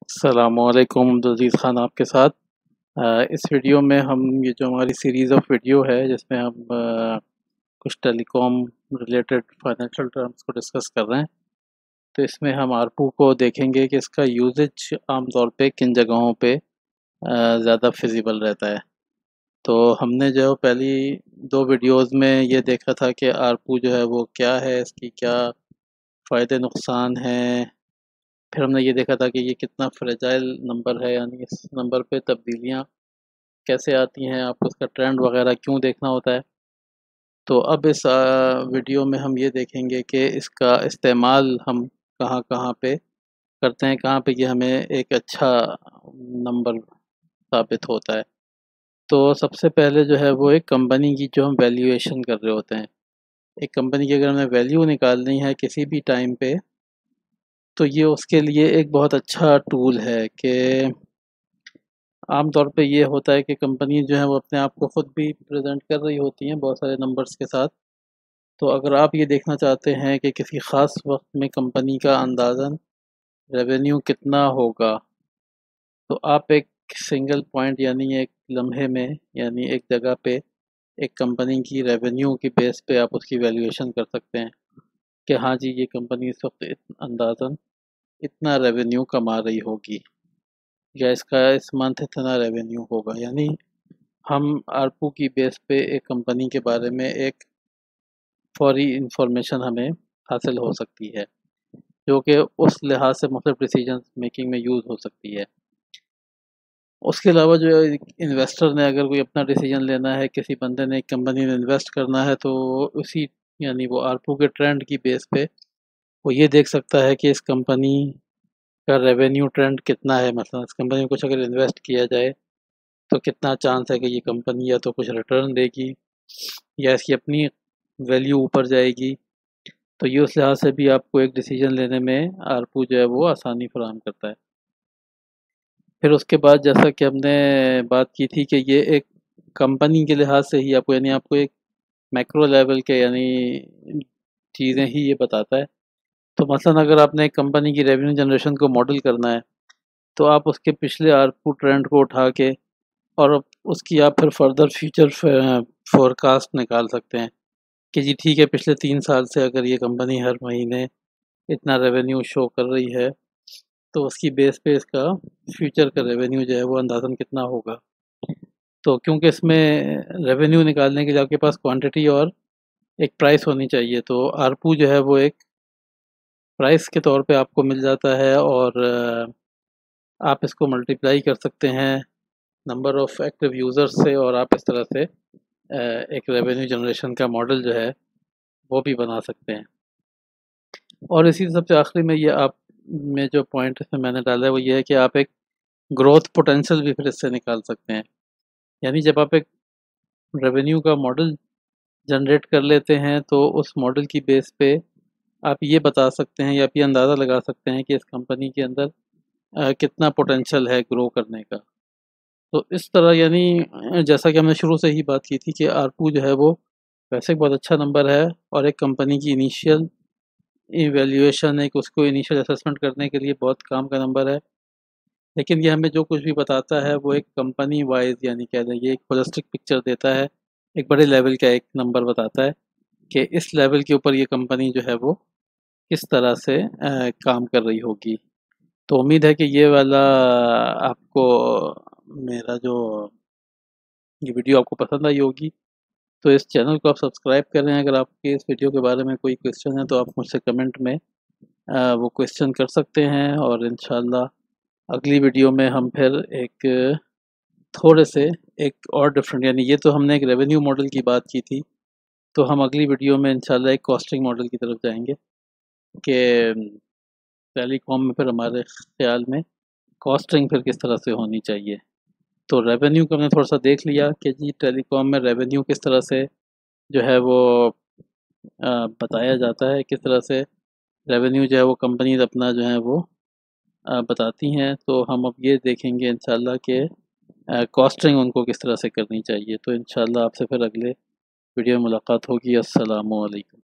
अस्सलामुअलैकुम, अज़ीज़ ख़ान आपके साथ। इस वीडियो में हम ये जो हमारी सीरीज़ ऑफ वीडियो है जिसमें हम कुछ टेलीकॉम रिलेटेड फाइनेंशियल टर्म्स को डिस्कस कर रहे हैं। तो इसमें हम आरपू को देखेंगे कि इसका यूजेज आम तौर पे किन जगहों पे ज़्यादा फिजिबल रहता है। तो हमने जो पहली दो वीडियोस में ये देखा था कि आरपू जो है वो क्या है, इसकी क्या फ़ायदे नुकसान हैं। फिर हमने ये देखा था कि ये कितना फ्रेजाइल नंबर है, यानी इस नंबर पे तब्दीलियाँ कैसे आती हैं, आपको उसका ट्रेंड वगैरह क्यों देखना होता है। तो अब इस वीडियो में हम ये देखेंगे कि इसका इस्तेमाल हम कहाँ-कहाँ पे करते हैं, कहाँ पे ये हमें एक अच्छा नंबर साबित होता है। तो सबसे पहले जो है वो एक कंपनी की जो हम वैल्यूएशन कर रहे होते हैं। एक कंपनी की अगर हमें वैल्यू निकालनी है किसी भी टाइम पे, तो ये उसके लिए एक बहुत अच्छा टूल है कि आम तौर पे ये होता है कि कंपनी जो है वो अपने आप को ख़ुद भी प्रेजेंट कर रही होती हैं बहुत सारे नंबर्स के साथ। तो अगर आप ये देखना चाहते हैं कि किसी ख़ास वक्त में कंपनी का अंदाज़न रेवेन्यू कितना होगा, तो आप एक सिंगल पॉइंट यानी एक लम्हे में यानी एक जगह पे एक कंपनी की रेवेन्यू की बेस पे आप उसकी वैल्यूएशन कर सकते हैं कि हाँ जी, ये कंपनी इस वक्त अंदाज़न इतना रेवेन्यू कमा रही होगी या इसका इस मंथ इतना रेवेन्यू होगा। यानी हम आरपू की बेस पे एक कंपनी के बारे में एक फौरी इंफॉर्मेशन हमें हासिल हो सकती है, जो कि उस लिहाज से मुख्तलिफ डिसीजन मेकिंग में यूज़ हो सकती है। उसके अलावा जो इन्वेस्टर ने अगर कोई अपना डिसीजन लेना है, किसी बंदे ने एक कंपनी में इन्वेस्ट करना है, तो उसी यानी वो आरपू के ट्रेंड की बेस पे वो ये देख सकता है कि इस कंपनी का रेवेन्यू ट्रेंड कितना है। मतलब इस कंपनी में कुछ अगर इन्वेस्ट किया जाए तो कितना चांस है कि ये कंपनी या तो कुछ रिटर्न देगी या इसकी अपनी वैल्यू ऊपर जाएगी। तो ये उस लिहाज से भी आपको एक डिसीजन लेने में आरपू जो है वो आसानी फराहम करता है। फिर उसके बाद जैसा कि हमने बात की थी कि ये एक कंपनी के लिहाज से ही आपको यानी आपको एक मैक्रो लेवल के यानी चीज़ें ही ये बताता है। तो मसलन अगर आपने एक कंपनी की रेवेन्यू जनरेशन को मॉडल करना है, तो आप उसके पिछले आरपू ट्रेंड को उठा के और उसकी आप फिर फर्दर फ्यूचर फोरकास्ट निकाल सकते हैं कि जी ठीक है, पिछले 3 साल से अगर ये कंपनी हर महीने इतना रेवेन्यू शो कर रही है, तो उसकी बेस पे इसका फ्यूचर का रेवेन्यू जो है वो अंदाज़न कितना होगा। तो क्योंकि इसमें रेवेन्यू निकालने के लिए आपके पास क्वांटिटी और एक प्राइस होनी चाहिए, तो आरपू जो है वो एक प्राइस के तौर पे आपको मिल जाता है और आप इसको मल्टीप्लाई कर सकते हैं नंबर ऑफ़ एक्टिव यूज़र्स से और आप इस तरह से एक रेवेन्यू जनरेशन का मॉडल जो है वो भी बना सकते हैं। और इसी सबसे आखिरी में ये आप में जो पॉइंट इसमें मैंने डाला है वो ये है कि आप एक ग्रोथ पोटेंशियल भी फिर इससे निकाल सकते हैं। यानी जब आप एक रेवेन्यू का मॉडल जनरेट कर लेते हैं, तो उस मॉडल की बेस पे आप ये बता सकते हैं या आप ये अंदाज़ा लगा सकते हैं कि इस कंपनी के अंदर कितना पोटेंशियल है ग्रो करने का। तो इस तरह यानी जैसा कि हमने शुरू से ही बात की थी कि आरपू जो है वो वैसे बहुत अच्छा नंबर है और एक कंपनी की इनिशियल इवैल्यूएशन, एक उसको इनिशियल असेसमेंट करने के लिए बहुत काम का नंबर है। लेकिन ये हमें जो कुछ भी बताता है वो एक कंपनी वाइज़ यानी कह दें ये एक होलिस्टिक पिक्चर देता है, एक बड़े लेवल का एक नंबर बताता है कि इस लेवल के ऊपर ये कंपनी जो है वो किस तरह से काम कर रही होगी। तो उम्मीद है कि ये वाला आपको मेरा जो ये वीडियो आपको पसंद आई होगी। तो इस चैनल को आप सब्सक्राइब करें। अगर आपके इस वीडियो के बारे में कोई क्वेश्चन है तो आप मुझसे कमेंट में वो क्वेश्चन कर सकते हैं और इंशाल्लाह अगली वीडियो में हम फिर एक थोड़े से एक और डिफरेंट यानी ये तो हमने एक रेवेन्यू मॉडल की बात की थी, तो हम अगली वीडियो में इंशाल्लाह एक कॉस्टिंग मॉडल की तरफ जाएंगे कि टेलीकॉम में फिर हमारे ख्याल में कॉस्टिंग फिर किस तरह से होनी चाहिए। तो रेवेन्यू को हमने थोड़ा सा देख लिया कि जी टेलीकॉम में रेवेन्यू किस तरह से जो है वो बताया जाता है, किस तरह से रेवेन्यू जो है वो कंपनीज अपना जो है वो बताती हैं। तो हम अब ये देखेंगे इंशाल्लाह कि कॉस्टिंग उनको किस तरह से करनी चाहिए। तो इंशाल्लाह आपसे फिर अगले वीडियो में मुलाकात होगी। अस्सलामु अलैकुम।